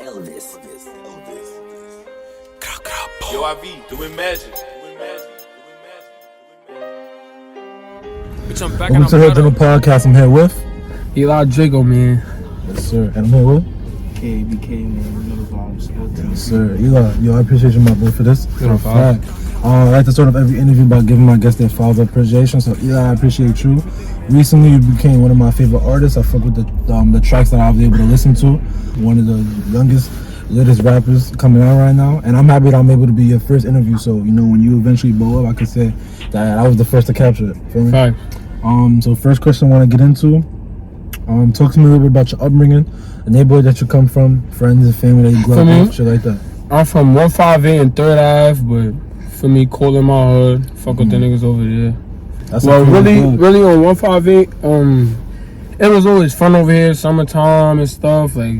Yo, IV, doing magic. Bitch, I'm back. Welcome to the Original Podcast. I'm here with Eli Drako, man. Yes, sir. And I'm here with KBK, man. Middle Bronx. Yes, sir. Eli, yo, I appreciate you, my boy, for this. No problem. I like to start off every interview by giving my guests their flowers of appreciation. So, Eli, I appreciate you. Recently, you became one of my favorite artists. I fuck with the tracks that I was able to listen to. One of the youngest, latest rappers coming out right now. And I'm happy that I'm able to be your first interview. So, you know, when you eventually blow up, I could say that I was the first to capture it. Feel me? Right. So first question I want to get into, talk to me a little bit about your upbringing, the neighborhood that you come from, friends and family that you grew up with, shit like that. I'm from 158 and 3rd Ave, but for me, Courtlandt my hood, fuck with the niggas over there. That's well, really on 158, it was always fun over here, summertime and stuff, like,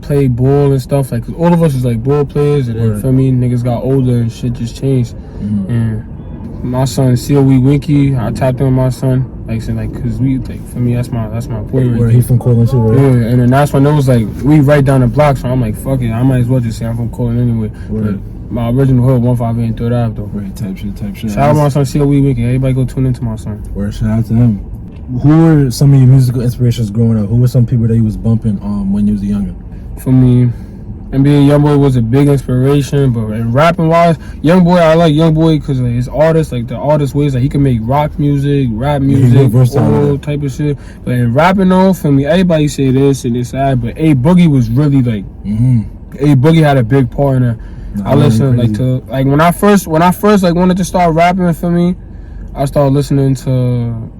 play ball and stuff, like, all of us was like ball players, and then, for me, niggas got older and shit just changed. And my son, COE Wiki, I tapped in with my son, like, saying, like, cause we, like, for me, that's my boy. Where he from Courtlandt too, right? Yeah, and then that's when it was like, we right down the block, so I'm like, fuck it, I might as well just say I'm from Courtlandt anyway. But my original hood, 158 and 3rd Ave, though. Right, type shit. Shout out my son, COE Wiki. Everybody go tune into my son. Word, shout out to him. Who were some of your musical inspirations growing up? Who were some people that you was bumping when you was a youngin'? For me, NBA Youngboy was a big inspiration, but in rapping wise, Youngboy, I like Youngboy because like, his artist, like the artist ways, like he can make rock music, rap music, all type of shit. But in rapping though, for me, everybody say this and this that, but A Boogie was really like, A Boogie had a big part in it. I listened like to when I first like wanted to start rapping, for me, I started listening to a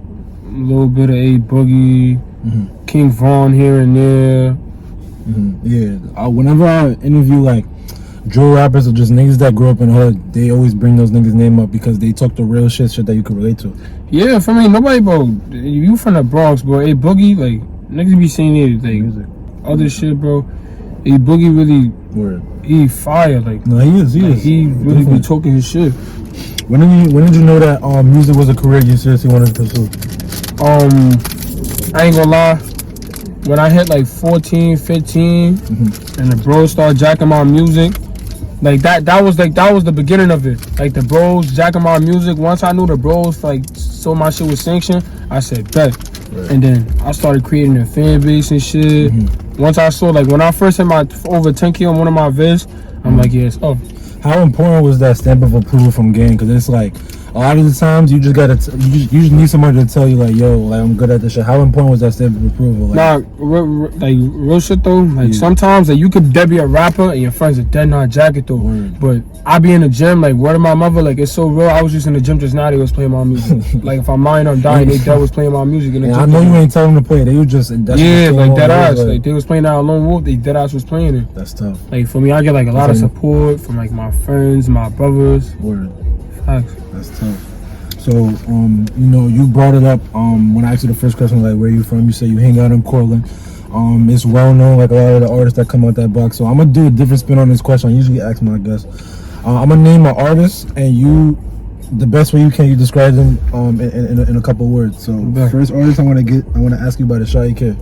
little bit of A Boogie, King Von here and there. Yeah, whenever I interview like drill rappers or just niggas that grew up in the hood, they always bring those niggas' name up because they talk the real shit that you can relate to. Yeah, for me, nobody, bro. You from the Bronx, bro. A Boogie, like niggas be saying it, like music, other shit, bro. A Boogie really, he fire, like. No, he is. He really be talking his shit. When did you know that music was a career you seriously wanted to pursue? I ain't gonna lie. When I hit like 14, 15, and the bros started jacking my music, like that was the beginning of it. Like the bros jacking my music. Once I knew the bros like so my shit was sanctioned, I said bet. Right. And then I started creating a fan base and shit. Once I saw like when I first hit my over 10K on one of my vids, I'm like, yes. Oh, how important was that stamp of approval from gang? Because it's like a lot of the times you just gotta you just need somebody to tell you like, yo, like I'm good at this shit. How important was that stamp of approval? Like, real shit though. Like sometimes like you could dead be a rapper and your friends are dead not jacket though. But I be in the gym like word of my mother, like it's so real. I was just in the gym just now. They was playing my music. Like if I'm lying or dying, they dead was playing my music in the gym. I know you ain't telling them to play. They was just like dead ass. Like they was playing that Lone Wolf. They dead ass was playing it. That's tough. Like for me, I get like a lot of support from like my friends, my brothers. Facts. That's tough. So, you know, you brought it up when I asked you the first question, like, where you from? You said you hang out in Courtlandt. It's well known, like a lot of the artists that come out that box. So I'm going to do a different spin on this question. I usually ask my guests. I'm going to name an artist, and you, the best way you can, you describe them in a couple words. So, the first artist I want to ask you about is Sha EK.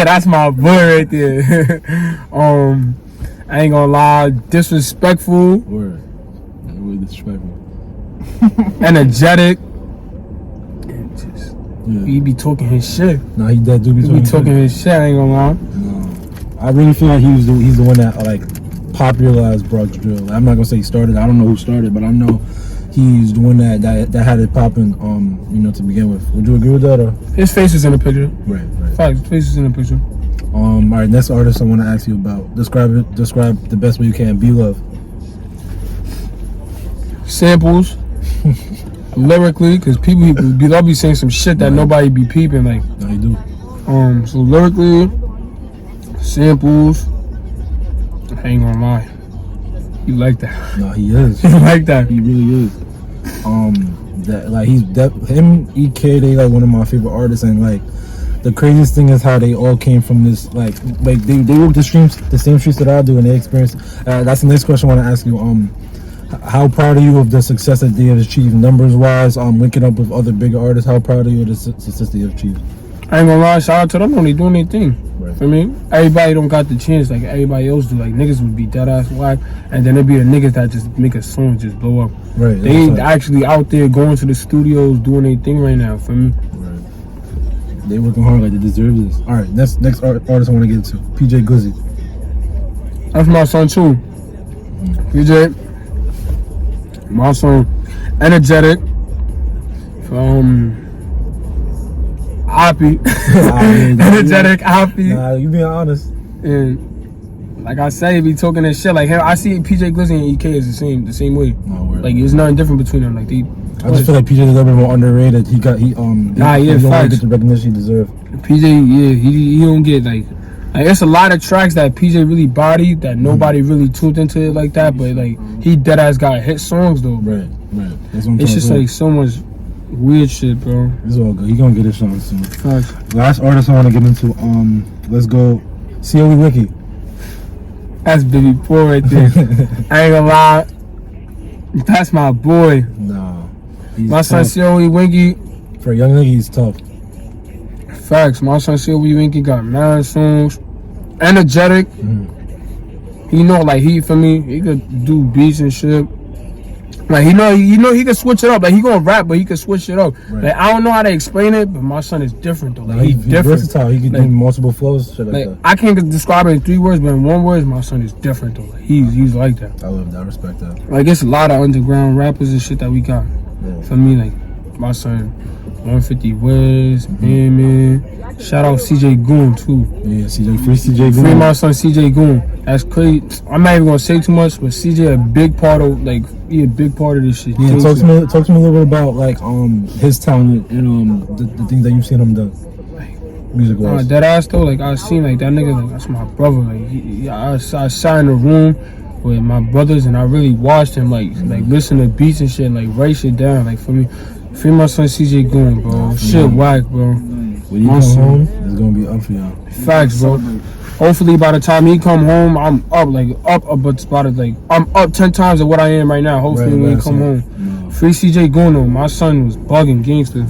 That's my boy right there. I ain't gonna lie, disrespectful. Word. Really disrespectful. Energetic. And just, he be talking his shit. Nah, he do be talking his shit, I ain't gonna lie. No. I really feel like he's the one that like popularized Bronx drill. Like, I'm not gonna say he started. I don't know who started, but I know he's the one that had it popping, you know, to begin with. Would you agree with that? Or? His face is in the picture. Right. Fact, his face is in the picture. All right, next artist I want to ask you about. Describe the best way you can. B-Lovee. Samples. Lyrically, because people be saying some shit that nobody be peeping, like. No, you do. So lyrically, samples. I ain't gonna lie. You like that? No, he is. You like that? He really is. That like him, EK, they like one of my favorite artists, and like the craziest thing is how they all came from this like they walk the same streets that I do, and they experience. That's the next question I want to ask you. How proud are you of the success that they have achieved numbers wise? Linking up with other bigger artists. How proud are you of the success they have achieved? I ain't gonna lie, shout out to them, only doing their thing. Right. For me, everybody don't got the chance like everybody else do. Like niggas would be dead ass whack, and then there'd be the niggas that just make a song just blow up. Right. They actually out there going to the studios doing their thing right now. For me, right. They working hard like they deserve this. All right, next artist I want to get into, PJ Glizzy. That's my son too. PJ, my son, energetic. Happy, energetic, happy. Nah, you being honest. And like I say, be talking that shit. Like him, I see PJ Glizzy and EK is the same way. No, word. Like there's nothing different between them. Like they. I just feel like PJ is a little bit more underrated. He don't get the recognition he deserves. PJ, yeah, he don't get like it's a lot of tracks that PJ really bodied that nobody really tuned into it like that. But like he dead ass got hit songs though. Right. That's what I'm it's just like so much weird shit, bro. It's all good. He gonna get his song soon. Facts. Last artist I want to get into. Let's go. COE Wiki. That's Baby Boy right there. I ain't gonna lie. That's my boy. Nah. My son COE Wiki. For a young nigga, he's tough. Facts. My son COE Wiki got 9 songs. Energetic. He know, like he could do beats and shit. Like he know he can switch it up. Like he gonna rap, but he can switch it up. Right. Like I don't know how to explain it, but my son is different though. Like he's different. Versatile. He can do multiple flows, shit like that. I can't describe it in 3 words, but in 1 word, my son is different though. Like he's like that. I love that. I respect that. Like it's a lot of underground rappers and shit that we got. Yeah. For me, like my son, 150 Wiz, man. Shout out CJ Goon too. Yeah, free CJ Goon. Free my son CJ Goon. That's crazy. I'm not even gonna say too much, but CJ a big part of he a big part of this shit. Yeah, talk to me a little bit about like his talent and the things that you've seen him do. Music wise. That ass though, like I seen like that nigga, like that's my brother. Like I sat in the room with my brothers and I really watched him like listen to beats and shit, like write shit down. Like for me, free my son CJ Goon, bro. Shit whack, bro. When you come home, it's gonna be up for y'all. Facts, bro. Hopefully by the time he come home, I'm up, but I'm up 10 times of what I am right now. Hopefully when he come home. Free CJ Goon though. My son was bugging gangster.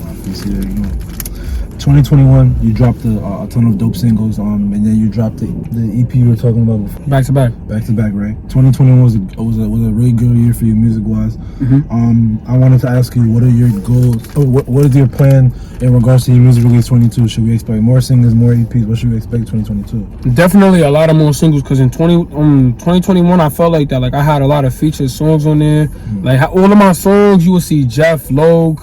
2021, you dropped a ton of dope singles, and then you dropped the EP you were talking about before. Back to back, right? 2021 was a really good year for you music wise. I wanted to ask you, what are your goals? What is your plan in regards to your music release 22? Should we expect more singles, more EPs? What should we expect 2022? Definitely a lot of more singles, because in 2021 I felt like that. Like I had a lot of featured songs on there. Like all of my songs, you will see Jeff Logue,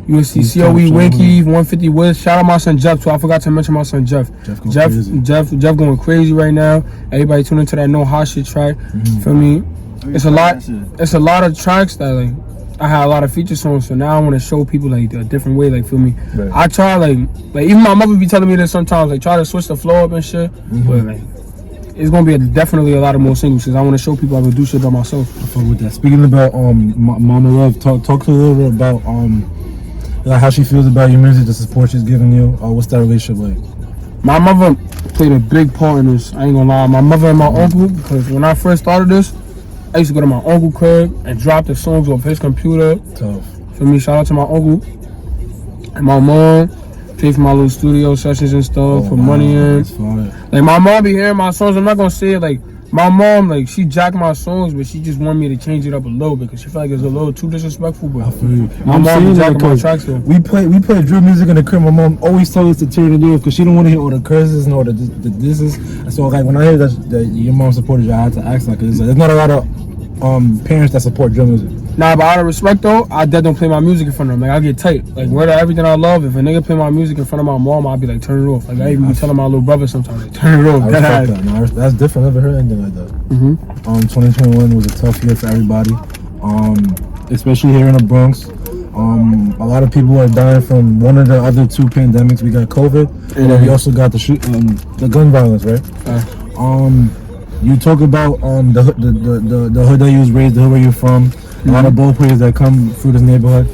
you will see COE Wiki, 150 Wiz. Shout out my son Jeff too. I forgot to mention my son Jeff. Jeff going crazy right now. Everybody tune into that No Hot Shit track. For me, it's a lot of tracks that like I had a lot of feature songs. So now I want to show people like a different way. Like feel me, right. I try like even my mother be telling me this sometimes. Like try to switch the flow up and shit. But like it's gonna be definitely a lot of more singles because I want to show people I can do shit by myself. I fuck with that. Speaking about Momma Love, talk to a little bit about like how she feels about your music, the support she's giving you. What's that relationship like? My mother played a big part in this. I ain't gonna lie. My mother and my uncle, because when I first started this, I used to go to my uncle's crib and drop the songs off his computer. Tough. For me, shout out to my uncle and my mom. Pay for my little studio sessions and stuff, put money in. Like my mom be hearing my songs. I'm not gonna say it like my mom, like she jacked my songs, but she just wanted me to change it up a little bit because she felt like it's a little too disrespectful. But my mom be jacking my tracks though. We play drill music in the crib. My mom always told us to turn it off because she don't want to hear all the curses and all the disses. So like when I hear that your mom supported you, I had to ask like, there's not a lot of parents that support drill music. Nah, but out of respect though, I don't play my music in front of them. Like I get tight. Like word of everything I love. If a nigga play my music in front of my mom, I'll be like, turn it off. Like I even be telling my little brother sometimes, like, turn it off. I respect that. No, that's different. I never heard anything like that. 2021 was a tough year for everybody, especially here in the Bronx. A lot of people are dying from one of the other 2 pandemics. We got COVID, and then we also got the gun violence, right? You talk about the hood that you was raised, the hood where you're from. A lot of ball players that come through this neighborhood.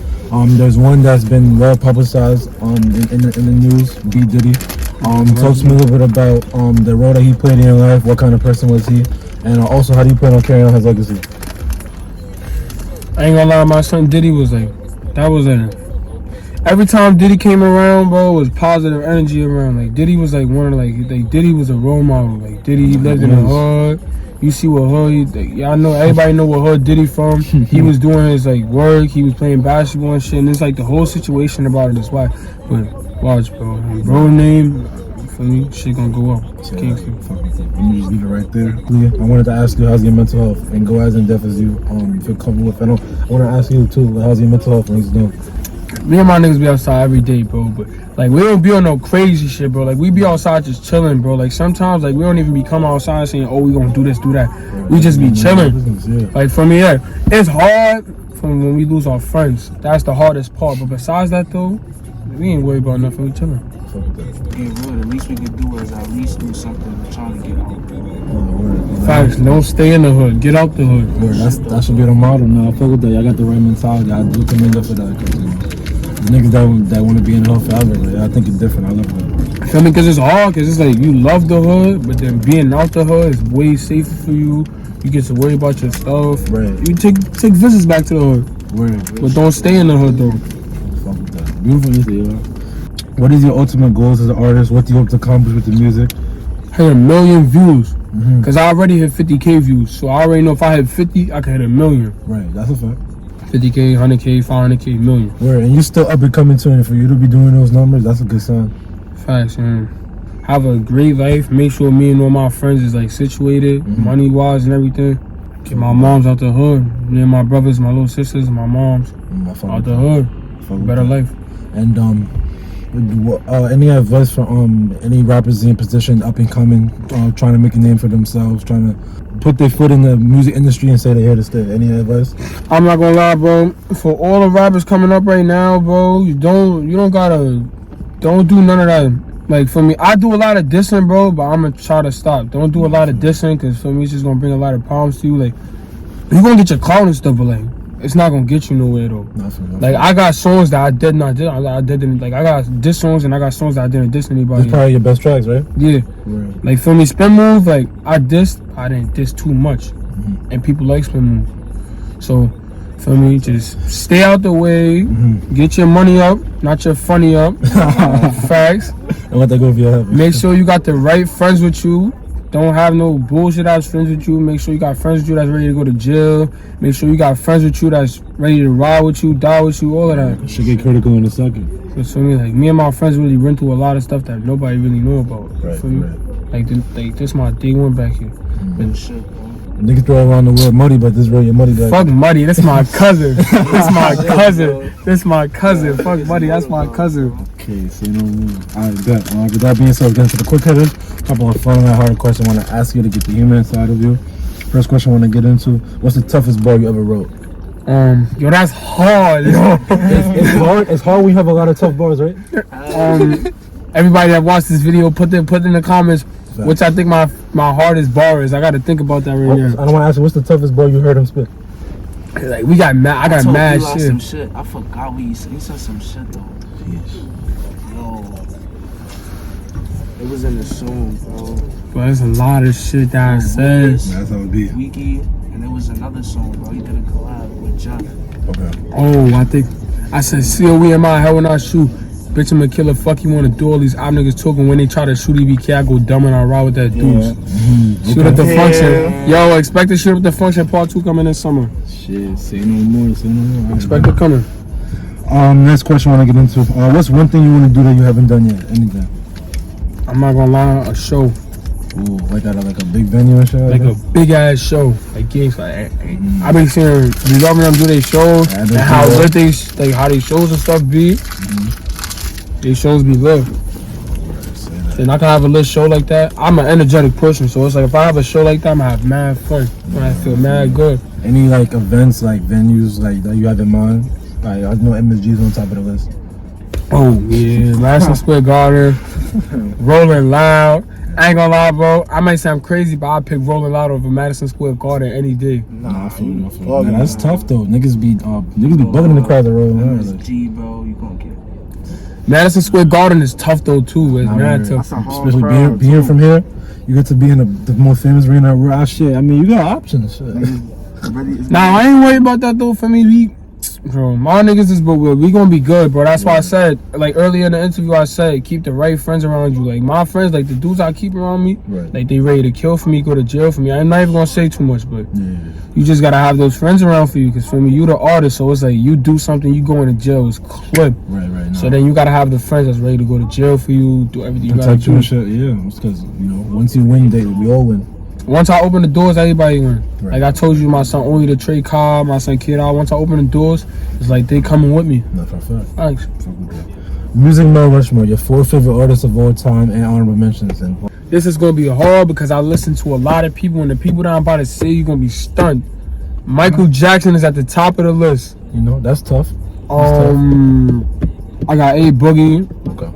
There's one that's been well publicized in the news, B-Diddy. Talk to me a little bit about the role that he played in your life. What kind of person was he, and also how do you plan on carrying on his legacy? I ain't gonna lie, my son Diddy was like, every time Diddy came around, bro, it was positive energy around. Like Diddy was like one of like Diddy was a role model. Like Diddy, he lived in the hood. You see what hood, y'all know, everybody know what hood Diddy from. He was doing his like work, he was playing basketball and shit, and it's like the whole situation about it is why. But watch, bro, bro name, for me, shit gonna go up. Let me just leave it right there. Leah, I wanted to ask you, how's your mental health? And go as in depth as you feel comfortable with. I want to ask you too, how's your mental health? Things doing? Me and my niggas be outside every day, bro, but like we don't be on no crazy shit, bro. Like we be outside just chilling, bro. Like sometimes like we don't even be coming outside saying, oh, we gonna do this, do that. We just be chilling. Like for me, yeah, it's hard from when we lose our friends. That's the hardest part. But besides that though, we ain't worried about nothing. We chilling. Yeah, really, the least we could do is at least do something trying to get out. Facts, don't stay in the hood. Get out the hood. That should be the model now. I feel with that. Y'all got the right mentality. I do commend you for that. Cause, the niggas that want to be in the hood forever, like, I think it's different. I love that. I feel me? Because it's hard. Because it's like you love the hood, but then being out the hood is way safer for you. You get to worry about your stuff. Right. You take visits back to the hood. Word. But don't stay in the hood though. Fuck with that. Beautiful music, yo. What is your ultimate goals as an artist? What do you hope to accomplish with the music? Hit 1 million views. Because I already hit 50K views. So I already know if I hit 50, I can hit 1 million. Right, that's a fact. 50K, 100K, 500K, million. Word, and you still up and coming to it. For you to be doing those numbers, that's a good sign. Facts, man. Have a great life. Make sure me and all my friends is like situated, money-wise and everything. Get my moms out the hood. Me and my brothers, my little sisters, my moms out the hood. Better life. And any advice for any rappers in position up and coming, trying to make a name for themselves, trying to put their foot in the music industry and say they're here to stay? Any advice? I'm not gonna lie, bro. For all the rappers coming up right now, bro, you don't do none of that. Like for me, I do a lot of dissing, bro, but I'm gonna try to stop. Don't do a lot of dissing, cause for me it's just gonna bring a lot of problems to you. Like you gonna get your clout and stuff, but like it's not gonna get you nowhere though. Like I got songs that I didn't. Like I got diss songs and I got songs that I didn't diss anybody. That's probably your best tracks, right? Yeah. Right. Like for me, Spin Move, like I didn't diss too much, and people like Spin Move. So for me, just stay out the way, get your money up, not your funny up. Facts. And let that go for your head. Make sure you got the right friends with you. Don't have no bullshit ass friends with you. Make sure you got friends with you that's ready to go to jail. Make sure you got friends with you that's ready to ride with you, die with you, all of that. Should get critical in a second. So for me, like me and my friends really went through a lot of stuff that nobody really knew about. Right. For me, like this my day one back here. Niggas throw around the word muddy, but this is really your muddy back. Fuck Muddy, that's my cousin. That's my cousin. That's my cousin. Fuck Muddy, that's my cousin. Okay, say no more. Alright, good. With that being said, let's get into the quick hitters. Couple of fun and harder questions I want to ask you to get the human side of you. First question I want to get into: what's the toughest bar you ever wrote? Yo, that's hard. It's hard. It's hard. We have a lot of tough bars, right? Everybody that watched this video, put in the comments which I think my hardest bar is. I got to think about that right now. I don't want to ask you, what's the toughest bar you heard him spit? Like we got mad. I got mad shit. Some shit. I forgot what he said. He said some shit though. Jeez. Yo, it was in the song, bro. But there's a lot of shit that I said. That's how it be. Wiki, and there was another song, bro. He did a collab with Jeff. Okay. Oh, I think I said COE in my head when I shoot. Bitch, I'm a killer. Fuck you wanna do all these op niggas talking when they try to shoot EBK. I go dumb and I ride with that deuce. Shoot at the function. Yo, expect to shoot at the function part 2 coming this summer. Shit, say no more. Say no more. Expect it coming. Next question I want to get into. What's one thing you want to do that you haven't done yet? Anything? I'm not gonna lie, a show. Ooh, like a big venue and shit? Like a big ass show. Like gigs. Like, I've been seeing B-Lovee them do their shows and how lit they how they shows and stuff be. These shows be lit. And I can have a lit show like that. I'm an energetic person, so it's like if I have a show like that, I'm gonna have mad fun. I feel mad good. Any like events, like venues, like that you have in mind? Like I know MSG's on top of the list. Oh yeah, Madison Square Garden, Rolling Loud. I ain't gonna lie, bro. I might sound crazy, but I pick Rolling Loud over Madison Square Garden any day. Nah, I feel you. Man, that's tough though. Niggas be bugging in the crowd at Rolling Loud. MSG, bro, you gonna get. Madison Square Garden is tough though too. It's mad tough. Especially being from here, you get to be in the most famous arena. Shit, I mean, you got options. Shit. Nah, I ain't worried about that though. For me, Bro, my niggas is, but we gonna be good, bro. That's why I said, like earlier in the interview, I said keep the right friends around you. Like my friends, like the dudes I keep around me, like they ready to kill for me, go to jail for me. I'm not even gonna say too much, but you just gotta have those friends around for you. Cause for me, you the artist, so it's like you do something, you go into jail, it's clip. Right. So then you gotta have the friends that's ready to go to jail for you, do everything you gotta do. Shit, yeah, it's cause you know once you win, we all win. Once I open the doors, everybody win. Like I told you, my son only the Trey Cobb, my son Kid out. Once I open the doors, it's like they coming with me. Not for a fact. Thanks. Music Mount Rushmore, your 4 favorite artists of all time and honorable mentions. And this is gonna be hard because I listen to a lot of people, and the people that I'm about to say, you're gonna be stunned. Michael Jackson is at the top of the list. You know that's tough. I got A Boogie. Okay.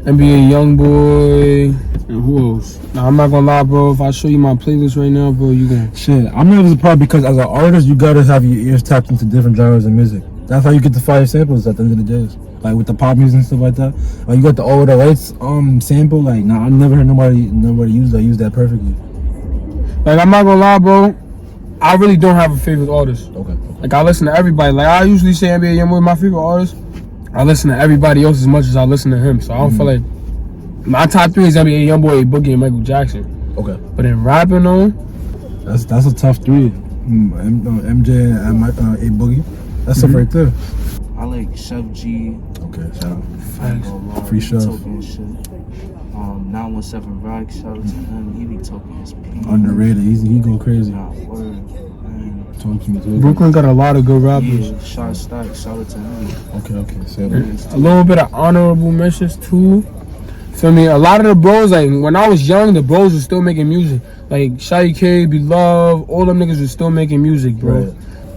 NBA YoungBoy. And who else? Now I'm not gonna lie, bro. If I show you my playlist right now, bro, you gonna shit. I'm not surprised because as an artist, you gotta have your ears tapped into different genres of music. That's how you get the fire samples at the end of the day. Like with the pop music and stuff like that. Like you got the All the Lights sample. Like I never heard nobody use that perfectly. Like I'm not gonna lie, bro. I really don't have a favorite artist. Okay. Like I listen to everybody. Like I usually say NBA YoungBoy my favorite artist. I listen to everybody else as much as I listen to him. So I don't feel like my top 3 is NBA YoungBoy, A Boogie, and Michael Jackson. Okay. But in rapping though, that's a tough 3. MJ and A Boogie. That's stuff right there. I like Chef G. Okay, shout out. Thanks. Free Chef. 917 Rock, shout out to him. He be talking his people. Underrated. He go crazy. Nah, word. Talk to me. Brooklyn got a lot of good rappers. Yeah, shout out to him. Okay. Say that. A little bit of honorable mentions too. Feel me? A lot of the bros, like when I was young, the bros were still making music. Like Sha EK, B-Lovee, all them niggas were still making music, bro. Right.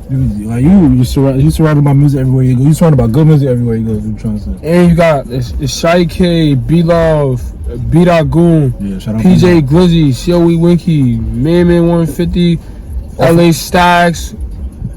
Like you surrounded by music everywhere you go. You surrounded by good music everywhere you go. You trying to say? And you got it's Sha EK, B-Lovee, B-Dot Goon, PJ Glizzy, COE Wiki, Man 150, LA Stacks,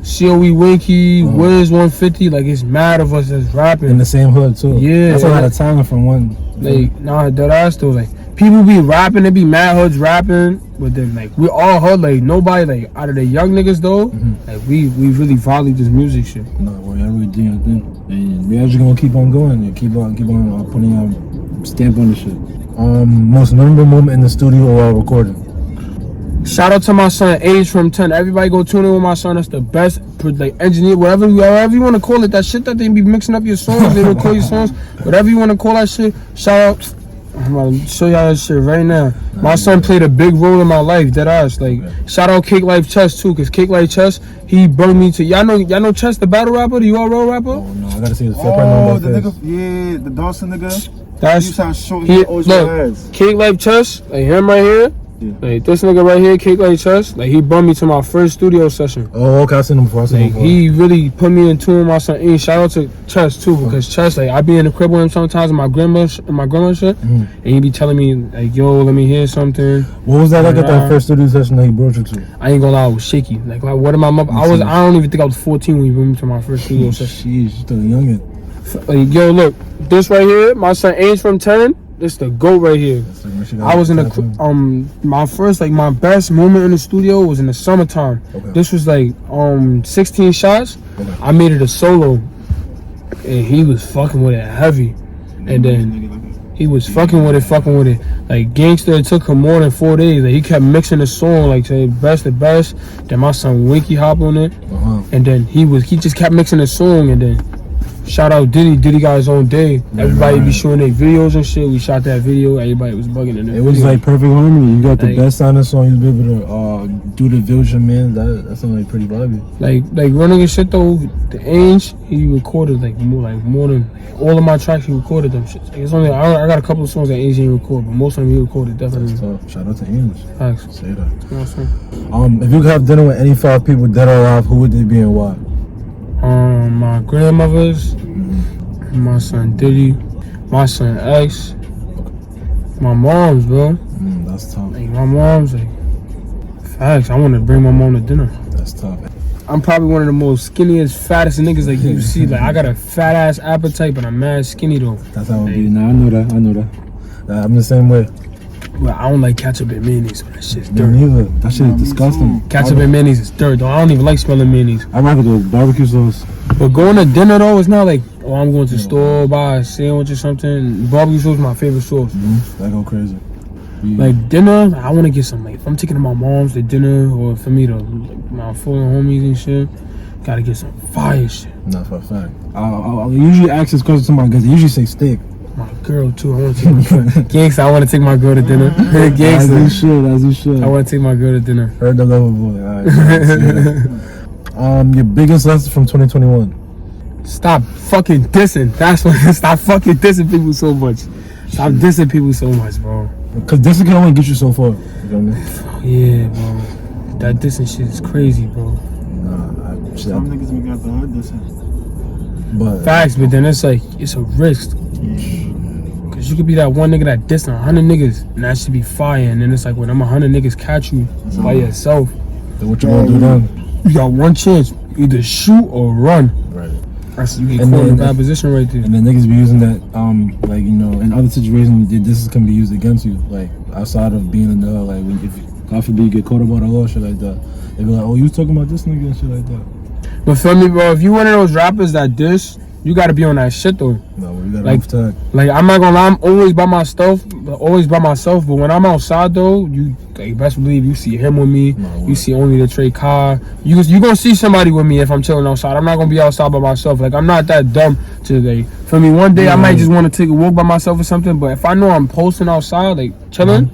COE Wiki, Wiz 150. Like it's mad of us that's rapping in the same hood too. Yeah, that's a lot of talent from one. Like that ass though. Like people be rapping, they be mad hoods rapping, but then like we all hood. Like nobody like out of the young niggas though. Like we really value this music shit. No, we're really doing our thing, and we're actually gonna keep on going and keep on putting our stamp on the shit. Most memorable moment in the studio or while recording. Shout out to my son Age from 10. Everybody go tune in with my son. That's the best like engineer, whatever you want to call it. That shit that they be mixing up your songs, they record your songs, whatever you want to call that shit. Shout out. I'm about to show y'all that shit right now. My son played a big role in my life, dead ass. Like shout out Cake Life Chess too, cause Cake Life Chess, he brought me to y'all know Chess the battle rapper, the URL rapper. Oh no, I gotta see his flip the nigga, the Dawson nigga. That's short. Look, Cake Life Chess, like him right here. Yeah. Like this nigga right here, Cake Life Chess, like he brought me to my first studio session. Oh, okay, I seen him before. He really put me in tune with my son. And shout out to Chess too, because Chess, like I be in the crib with him sometimes in my grandma shit, and he be telling me like, yo, let me hear something. What was that like at that first studio session that he brought you to? I ain't gonna lie, I was shaky. Like what am I? I don't even think I was 14 when he brought me to my first studio session. Sheesh, you still youngin'. Like yo, look, this right here, my son Age from 10. This the GOAT right here. I was in the my best moment in the studio was in the summertime. Okay. This was like 16 shots. Okay. I made it a solo, and he was fucking with it heavy, and then he was fucking with it. Like Gangster, it took him more than 4 days. Like he kept mixing the song, like say the best. Then my son Winky hop on it, and then he just kept mixing the song, and then. Shout out Diddy got his own day. Everybody be showing their videos and shit. We shot that video. Everybody was bugging in it. It was like perfect harmony. You got the best sounding song. You was able to do the Vilsion, man. That sounded like pretty vibey. Like running and shit though. The Ainge, he recorded like more than all of my tracks. He recorded them shit. Like, it's only I got a couple of songs that Ainge didn't record, but most of them he recorded definitely. That's tough. Shout out to Ainge. Thanks. Say that. If you could have dinner with any 5 people dead or alive, who would they be and why? My grandmother's, my son Diddy, my son X, my mom's, bro. That's tough. Like my mom's, like, facts. I want to bring my mom to dinner. That's tough. I'm probably one of the most skinniest, fattest niggas like you see. Like I got a fat ass appetite, but I'm mad skinny though. That's how I be. Nah, I know that. I'm the same way. But I don't like ketchup and mayonnaise. That shit's dirt. Me neither. That shit is disgusting. Ketchup and mayonnaise is dirt, though. I don't even like smelling mayonnaise. I'd rather go barbecue sauce. But going to dinner, though, it's not like, oh, I'm going to the store, buy a sandwich or something. Barbecue sauce is my favorite sauce. That go crazy. Yeah. Like, dinner, I want to get some, like, if I'm taking to my mom's to dinner, or for me to, like, my full homies and shit, gotta get some fire shit. Not for a fact. I'll usually ask this question to my guys. They usually say steak. My girl, too. I want to take my girl. Gangsta, I want to take my girl to dinner. Gangsta. As you should. I want to take my girl to dinner. Heard the lover boy. All right. Your biggest lesson from 2021? Stop fucking dissing. That's what. Stop fucking dissing people so much. Stop dissing people so much, bro. Because dissing can only get you so far. You know what I mean? Yeah, bro. That dissing shit is crazy, bro. Some niggas we got the hood dissing. But facts, but then it's like, it's a risk. Cause you could be that one nigga that dissing 100 niggas, and that should be fire. And then it's like, when them 100 niggas catch you by yourself, then what you gonna do then? You got one chance, either shoot or run. Right. That's, you get caught in a bad position right there. And then niggas be using that, like, you know, in other situations, this can be used against you. Like, outside of being in the hood, like, if God forbid you get caught about a law, shit like that. They be like, oh, you was talking about this nigga and shit like that. But feel me, bro, if you one of those rappers that diss, you gotta be on that shit though. No, you gotta move tag. Like, I'm not gonna lie, I'm always by myself. But when I'm outside though, you best believe you see him with me. You see only the Trey car. You gonna see somebody with me if I'm chilling outside. I'm not gonna be outside by myself. Like, I'm not that dumb to, like, for me, one day I might just want to take a walk by myself or something. But if I know I'm posting outside, like chilling,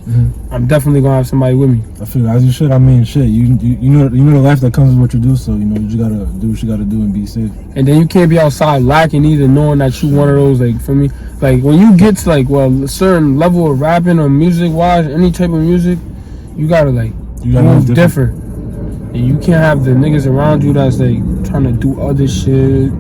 I'm definitely gonna have somebody with me. I feel as you should. I mean, shit. You know the life that comes with what you do. So you know you just gotta do what you gotta do and be safe. And then you can't be outside lacking either, knowing that you one of those, like, for me, like, when you get to, like, well, a certain level of rapping or music wise, any type of music, you gotta, like, move different. And you can't have the niggas around you that's, like, trying to do other shit.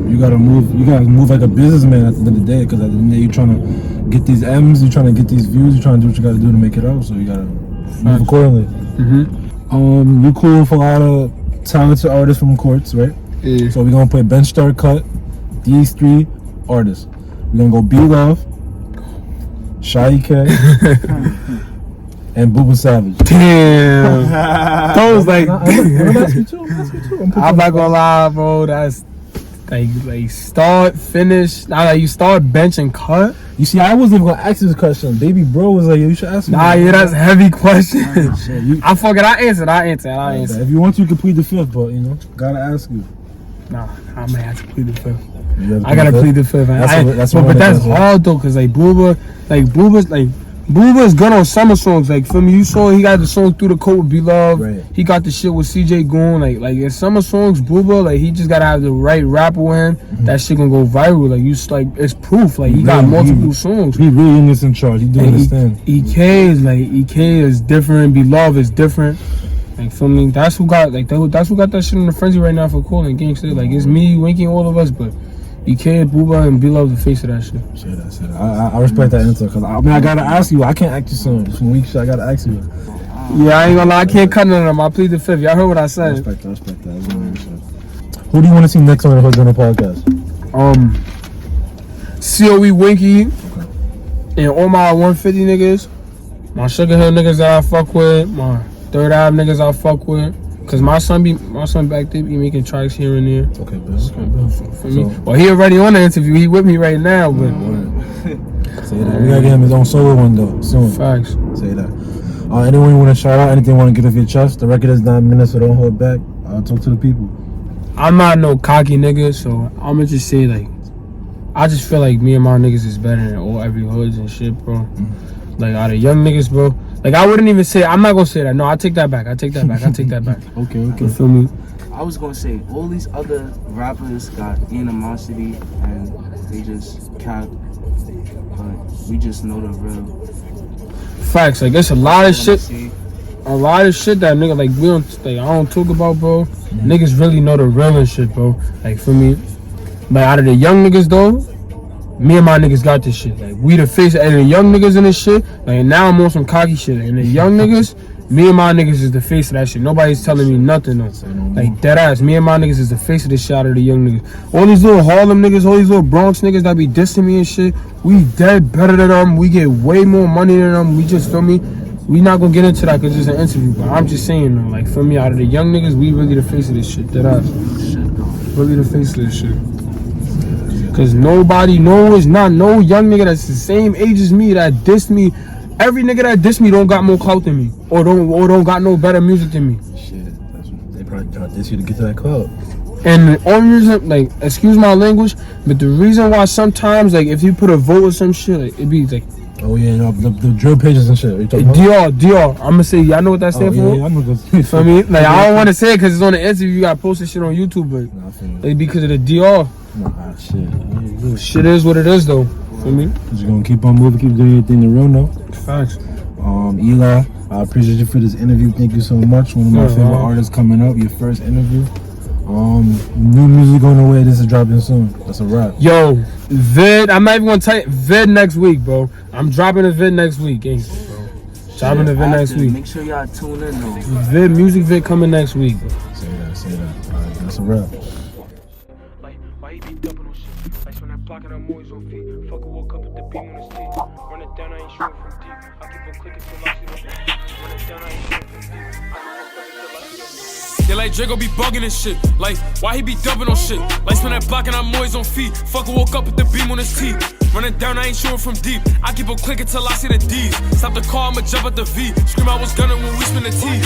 You gotta move like a businessman at the end of the day, because at the end of the day you're trying to get these M's, you're trying to get these views, you're trying to do what you gotta do to make it out. So you gotta move accordingly. You cool with a lot of talented artists from Courts, right? Yeah. So we're gonna play bench start cut. These 3 artists. We're gonna go B-Lovee, Sha EK, and Bouba Savage. Damn. Those, like, I'm not gonna lie, bro. That's like start, finish. Now, like, you start, bench, and cut. You see, I wasn't even gonna ask you this question. Baby bro was like, you should ask me. Nah, yeah, that's a heavy question. I answered. If you want to, you can plead the 5th, but you know, gotta ask you. Nah, I might have to plead the 5th. I gotta plead the 5th. But that's hard though, cause like Bouba's good on summer songs. Like, for me, you saw he got the song Through the Coat with B-Lovee. Right. He got the shit with CJ Goon. Like in summer songs, Bouba, like, he just gotta have the right rapper with him. That shit gonna go viral. Like, you just, like, it's proof. Like, he got multiple songs. He really in this in charge. He doing this thing. EK is different. B-Lovee is different. Like, for me, that's who got that shit in the frenzy right now for Courtlandt Gangsta. Like, it's me, Winky, all of us, but EK, Bouba, and B-Lovee the face of that shit. Say that. I respect that answer, because I mean, I gotta ask you. I can't ask you some weak shit. I gotta ask you. Yeah, I ain't gonna lie, I can't cut none of them. I plead the 5th. Y'all heard what I said. I respect that. Who do you want to see next on the Hood Gunner podcast? COE Wiki, and all my 150 niggas, my Sugar Hill niggas that I fuck with, my Third Ave niggas I fuck with. Cause my son back there be making tracks here and there. Okay, Bill. For me. Well, he already on the interview. He with me right now, but say that. We gotta get him his own solo one though soon. Facts. Say that. Anyone you want to shout out? Anything you want to get off your chest? The record is 9 minutes, so don't hold back. Talk to the people. I'm not no cocky nigga, so I'ma just say, like, I just feel like me and my niggas is better than every hoods and shit, bro. Like, out of young niggas, bro. Like, I wouldn't even say, I'm not gonna say that. No, I take that back. Okay. You feel me? I was gonna say, all these other rappers got animosity and they just cap, but we just know the real. Facts. Like, there's a lot of shit that nigga, like, we don't, like, I don't talk about, bro. Niggas really know the real and shit, bro. Like, for me, like, out of the young niggas though, me and my niggas got this shit. Like, we the face, and the young niggas in this shit. Like, now I'm on some cocky shit. And the young niggas, Me and my niggas is the face of that shit. Nobody's telling me nothing though. Like dead ass. Me and my niggas is the face of this shit out of the young niggas. All these little Harlem niggas, all these little Bronx niggas that be dissing me and shit. We dead better than them. We get way more money than them. We just, feel me? We not gonna get into that because it's an interview. But I'm just saying though, like, feel me? Out of the young niggas, we really the face of this shit. Dead ass. Really the face of this shit. Cause nobody knows, not no young nigga that's the same age as me that dissed me. Every nigga that diss me don't got more clout than me, or don't got no better music than me. Shit, they probably trying to diss you to get to that clout. And the only reason, like, excuse my language, but the reason why sometimes, like, if you put a vote or some shit, like, it be like, oh yeah, no, the drill pages and shit. Are you talking about? DR. I'm gonna say, y'all know what that stands for? Yeah, I know what For me, like, I don't want to say it because it's on the interview. You got posted shit on YouTube, but like, because of the DR. Nah, shit. Shit is what it is, though. For me, you're gonna keep on moving, keep doing your thing the real no. Facts. Eli, I appreciate you for this interview. Thank you so much. One of my favorite artists coming up. Your first interview. New music on the way. This is dropping soon. That's a wrap. Yo, vid. I'm not even gonna tell you vid next week, bro. I'm dropping a vid next week, ain't it, bro? Dropping a vid next week. Make sure y'all tune in though. Vid, music vid coming next week. Bro. Say that. All right, that's a wrap. Why he be dumping on shit? Like when I'm blocking, I'm always on feet. Fucker woke up with the beam on his teeth. Run it down, I ain't shooting from deep. I keep on clicking till I see the beat. Run it down, I ain't shooting from deep. I keep on clicking till I see the beat. Yeah, like Drako be bugging and shit. Like, why he be dumping on shit? Like spin that block and I'm always on feet. Fucker woke up with the beam on his teeth. Run it down, I ain't shooting from deep. I keep on clicking till I see the D's. Stop the car, I'ma jump at the V. Scream I was gunning when we spin the T.